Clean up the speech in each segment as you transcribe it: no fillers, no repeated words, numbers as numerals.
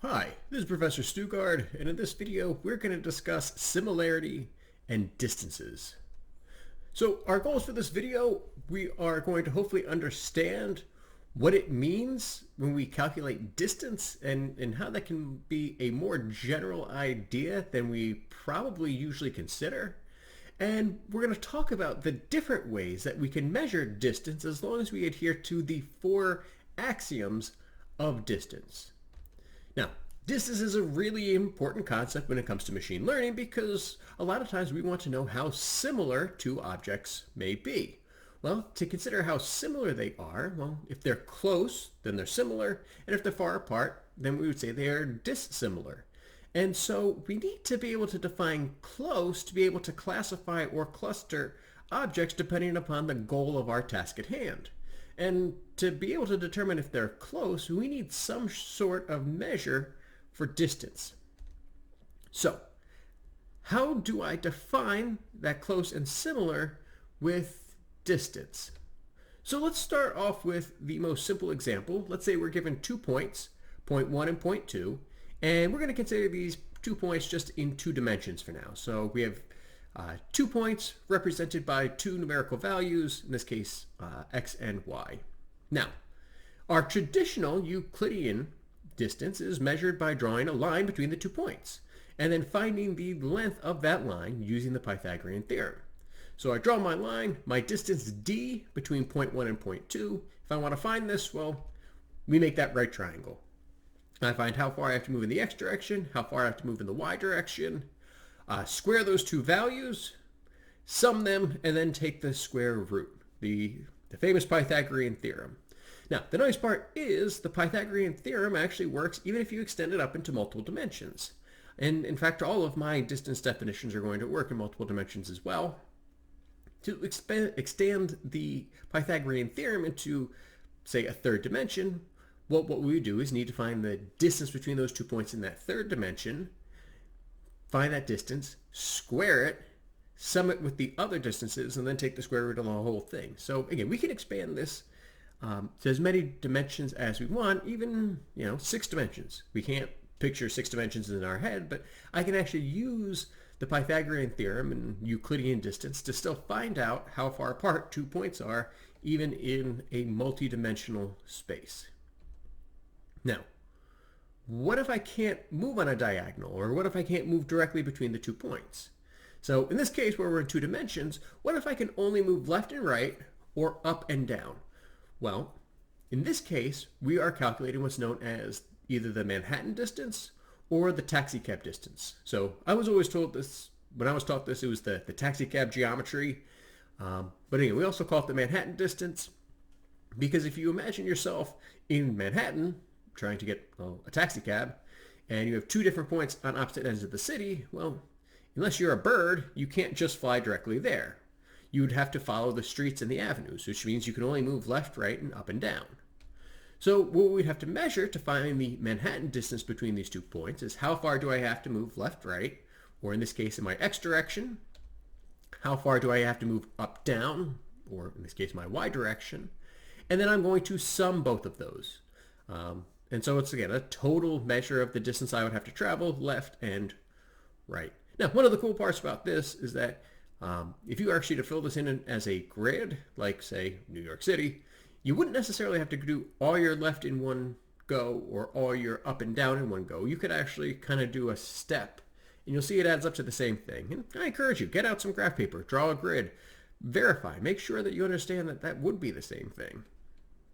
Hi, this is Professor Stugard, and in this video we're going to discuss similarity and distances. So our goals for this video, we are going to hopefully understand what it means when we calculate distance and how that can be a more general idea than we probably usually consider. And we're going to talk about the different ways that we can measure distance as long as we adhere to the four axioms of distance. Now, distance is a really important concept when it comes to machine learning because a lot of times we want to know how similar two objects may be. Well, to consider how similar they are, well, if they're close, then they're similar, and if they're far apart, then we would say they are dissimilar. And so we need to be able to define close to be able to classify or cluster objects depending upon the goal of our task at hand. And to be able to determine if they're close, we need some sort of measure for distance. So, how do I define that close and similar with distance? So let's start off with the most simple example. Let's say we're given 2 points, point 1 and point 2, and we're going to consider these 2 points just in 2 dimensions for now. So we have 2 points represented by 2 numerical values, in this case x and y. Now, our traditional Euclidean distance is measured by drawing a line between the 2 points and then finding the length of that line using the Pythagorean theorem. So I draw my line, my distance d between point 1 and point 2. If I want to find this, well, we make that right triangle. I find how far I have to move in the x direction, how far I have to move in the y direction, square those 2 values, sum them, and then take the square root, the famous Pythagorean theorem. Now, the nice part is the Pythagorean theorem actually works even if you extend it up into multiple dimensions. And in fact, all of my distance definitions are going to work in multiple dimensions as well. To extend the Pythagorean theorem into, say, a third dimension, what we would do is need to find the distance between those 2 points in that third dimension, find that distance, square it, sum it with the other distances, and then take the square root of the whole thing. So again, we can expand this to as many dimensions as we want, even 6 dimensions. We can't picture 6 dimensions in our head, but I can actually use the Pythagorean theorem and Euclidean distance to still find out how far apart 2 points are, even in a multi-dimensional space. Now, what if I can't move on a diagonal, or what if I can't move directly between the 2 points? So in this case where we're in 2 dimensions, what if I can only move left and right or up and down? Well, in this case, we are calculating what's known as either the Manhattan distance or the taxicab distance. So I was always told this, when I was taught this, it was the taxicab geometry. But anyway, we also call it the Manhattan distance because if you imagine yourself in Manhattan trying to get a taxicab and you have 2 different points on opposite ends of the city, well, unless you're a bird, you can't just fly directly there. You would have to follow the streets and the avenues, which means you can only move left, right, and up and down. So what we'd have to measure to find the Manhattan distance between these 2 points is how far do I have to move left, right, or in this case in my x direction, how far do I have to move up, down, or in this case my y direction, and then I'm going to sum both of those. And so it's, again, a total measure of the distance I would have to travel left and right. Now, one of the cool parts about this is that if you were actually to fill this in as a grid, like, say, New York City, you wouldn't necessarily have to do all your left in one go or all your up and down in one go. You could actually kind of do a step, and you'll see it adds up to the same thing. And I encourage you, get out some graph paper, draw a grid, verify, make sure that you understand that that would be the same thing.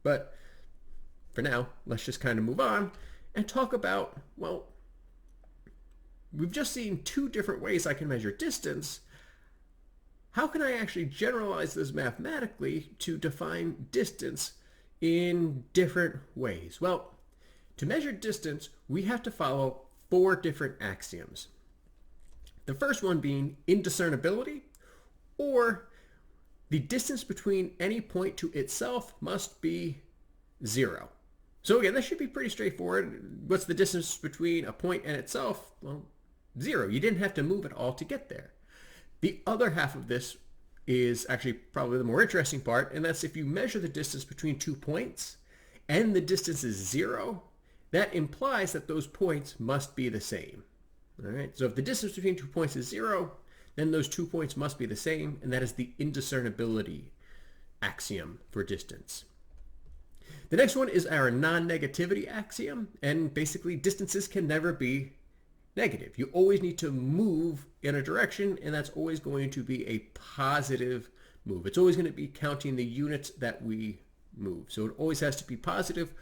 But for now, let's just kind of move on and talk about, well, we've just seen 2 different ways I can measure distance. How can I actually generalize this mathematically to define distance in different ways? Well, to measure distance, we have to follow 4 different axioms. The first one being indiscernibility, or the distance between any point to itself must be 0. So again, that should be pretty straightforward. What's the distance between a point and itself? Well, 0. You didn't have to move at all to get there. The other half of this is actually probably the more interesting part, and that's if you measure the distance between 2 points and the distance is 0, that implies that those points must be the same. All right, so if the distance between 2 points is 0, then those 2 points must be the same, and that is the indiscernibility axiom for distance. The next one is our non-negativity axiom, and basically distances can never be negative. You always need to move in a direction, and that's always going to be a positive move. It's always going to be counting the units that we move. So it always has to be positive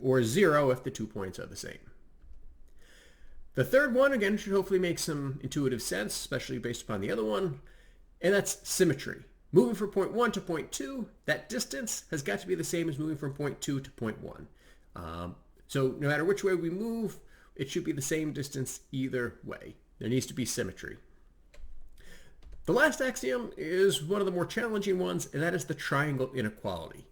or 0 if the 2 points are the same. The third one, again, should hopefully make some intuitive sense, especially based upon the other one, and that's symmetry. Moving from point 1 to point 2, that distance has got to be the same as moving from point 2 to point 1. So no matter which way we move, it should be the same distance either way. There needs to be symmetry. The last axiom is one of the more challenging ones, and that is the triangle inequality.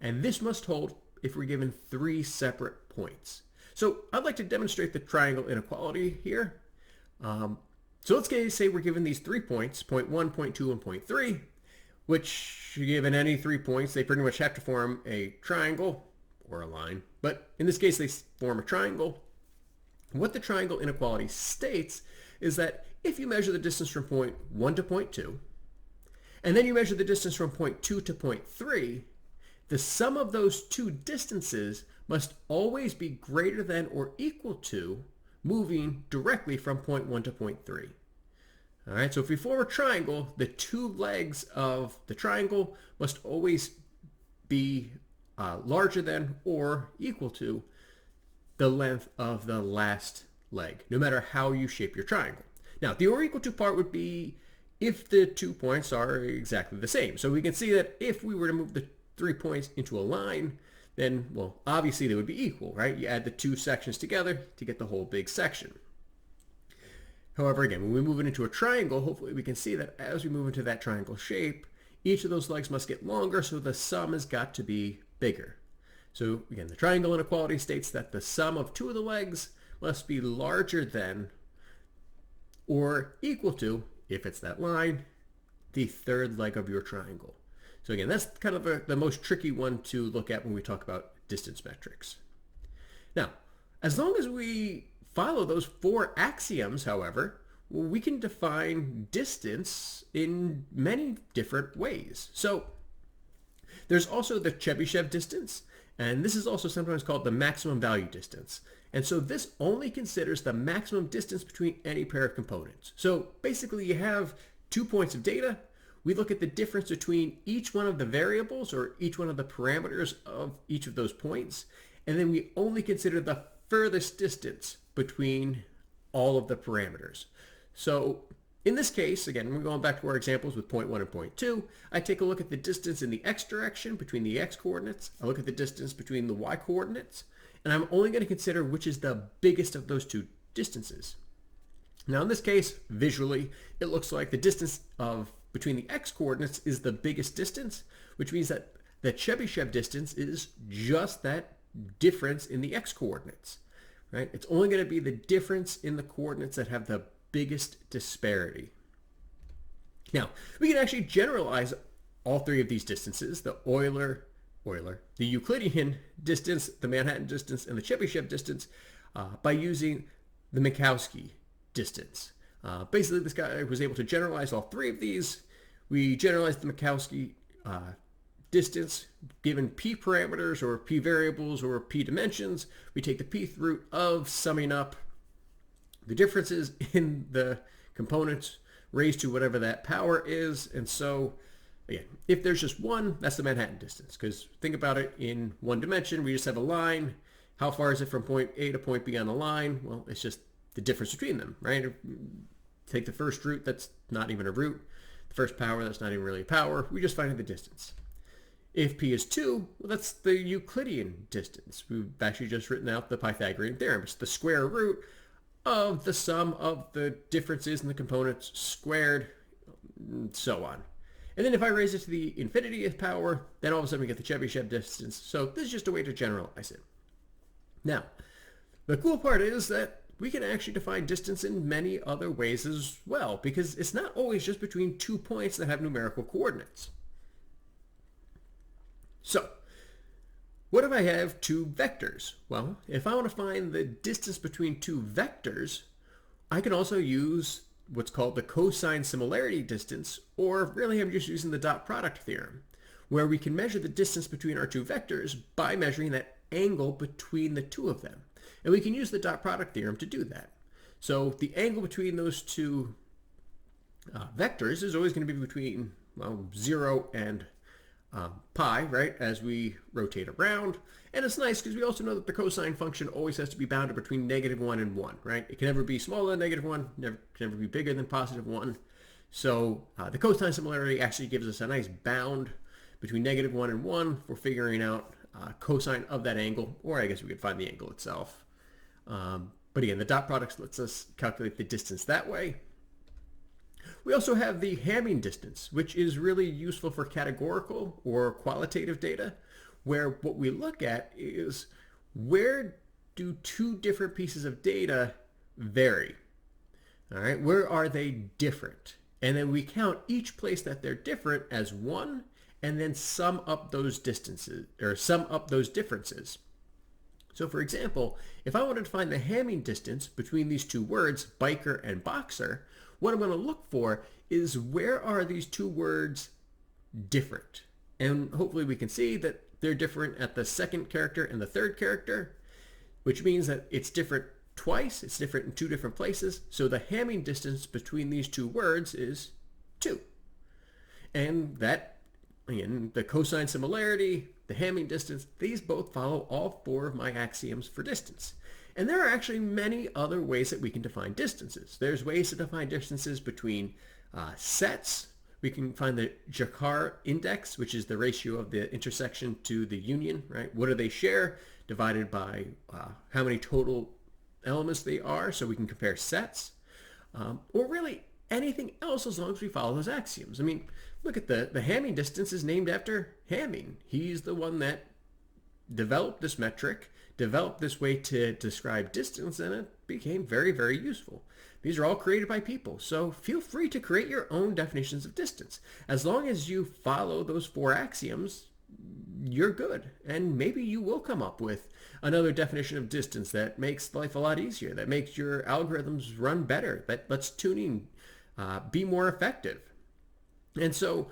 And this must hold if we're given 3 separate points. So I'd like to demonstrate the triangle inequality here. So let's say we're given these 3 points, point 1, point 2, and point 3, which given any 3 points, they pretty much have to form a triangle or a line. But in this case, they form a triangle. What the triangle inequality states is that if you measure the distance from point 1 to point 2, and then you measure the distance from point 2 to point 3, the sum of those 2 distances must always be greater than or equal to moving directly from point 1 to point 3. All right, so if we form a triangle, the 2 legs of the triangle must always be larger than or equal to the length of the last leg, no matter how you shape your triangle. Now, the or equal to part would be if the 2 points are exactly the same. So we can see that if we were to move the 3 points into a line, then, well, obviously they would be equal, right? You add the 2 sections together to get the whole big section. However, again, when we move it into a triangle, hopefully we can see that as we move into that triangle shape, each of those legs must get longer, so the sum has got to be bigger. So again, the triangle inequality states that the sum of 2 of the legs must be larger than or equal to, if it's that line, the 3rd leg of your triangle. So again, that's kind of the most tricky one to look at when we talk about distance metrics. Now, as long as we follow those 4 axioms, however, we can define distance in many different ways. So there's also the Chebyshev distance, and this is also sometimes called the maximum value distance. And so this only considers the maximum distance between any pair of components. So basically you have 2 points of data. We look at the difference between each one of the variables or each one of the parameters of each of those points. And then we only consider the furthest distance between all of the parameters. So in this case, again, we're going back to our examples with point 1 and point 2. I take a look at the distance in the x direction between the x coordinates. I look at the distance between the y coordinates. And I'm only going to consider which is the biggest of those 2 distances. Now in this case, visually, it looks like the distance between the x coordinates is the biggest distance, which means that the Chebyshev distance is just that difference in the x coordinates, right? It's only going to be the difference in the coordinates that have the biggest disparity. Now, we can actually generalize all 3 of these distances, the Euler, the Euclidean distance, the Manhattan distance, and the Chebyshev distance by using the Minkowski distance. Basically, this guy was able to generalize all 3 of these. We generalized the Minkowski distance given p parameters or p variables or p dimensions. We take the pth root of summing up the differences in the components raised to whatever that power is. And so, again, if there's just one, that's the Manhattan distance. Because think about it in 1 dimension, we just have a line. How far is it from point A to point B on the line? Well, it's just the difference between them, right? Take the first root, that's not even a root. The first power, that's not even really a power. We just find the distance. If p is 2, well, that's the Euclidean distance. We've actually just written out the Pythagorean theorem. It's the square root of the sum of the differences in the components squared, and so on. And then if I raise it to the infinitieth power, then all of a sudden we get the Chebyshev distance. So this is just a way to generalize it. Now, the cool part is that we can actually define distance in many other ways as well, because it's not always just between 2 points that have numerical coordinates. So, What if I have two vectors? Well, if I want to find the distance between two vectors, I can also use what's called the cosine similarity distance, or really I'm just using the dot product theorem, where we can measure the distance between our two vectors by measuring that angle between the two of them. And we can use the dot product theorem to do that. So the angle between those two vectors is always going to be between, well, 0 and pi, right, as we rotate around. And it's nice because we also know that the cosine function always has to be bounded between -1 and 1, right? It can never be smaller than -1, can never be bigger than +1. So the cosine similarity actually gives us a nice bound between -1 and 1 for figuring out cosine of that angle, or I guess we could find the angle itself. But again, the dot product lets us calculate the distance that way. We also have the Hamming distance, which is really useful for categorical or qualitative data, where what we look at is where do two different pieces of data vary? All right, where are they different? And then we count each place that they're different as one, and then sum up those distances, or sum up those differences. So for example, if I wanted to find the Hamming distance between these two words, biker and boxer, what I'm going to look for is where are these two words different? And hopefully we can see that they're different at the second character and the third character, which means that it's different twice. It's different in two different places. So the Hamming distance between these two words is 2. And that, again, the cosine similarity, the Hamming distance, these both follow all 4 of my axioms for distance. And there are actually many other ways that we can define distances. There's ways to define distances between sets. We can find the Jacquard index, which is the ratio of the intersection to the union, right? What do they share divided by how many total elements they are, so we can compare sets. Or really anything else as long as we follow those axioms. I mean, look at the Hamming distance is named after Hamming. He's the one that developed this metric, developed this way to describe distance, and it became very, very useful. These are all created by people, so feel free to create your own definitions of distance. As long as you follow those 4 axioms, you're good. And maybe you will come up with another definition of distance that makes life a lot easier, that makes your algorithms run better, that lets tuning be more effective. And so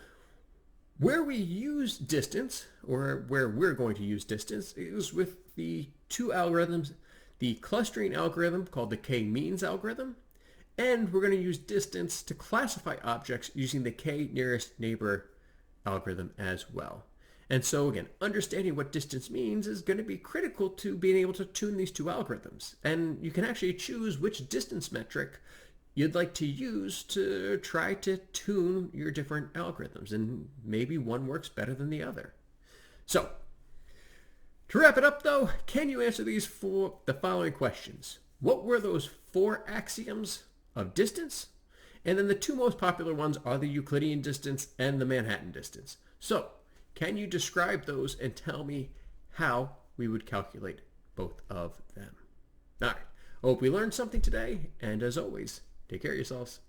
where we use distance, or where we're going to use distance, is with the 2 algorithms, the clustering algorithm called the k-means algorithm, and we're going to use distance to classify objects using the k-nearest neighbor algorithm as well. And so again, understanding what distance means is going to be critical to being able to tune these 2 algorithms. And you can actually choose which distance metric you'd like to use to try to tune your different algorithms, and maybe one works better than the other. So, to wrap it up though, can you answer the following questions? What were those 4 axioms of distance? And then the 2 most popular ones are the Euclidean distance and the Manhattan distance. So, can you describe those and tell me how we would calculate both of them? All right, I hope we learned something today, and as always, take care of yourselves.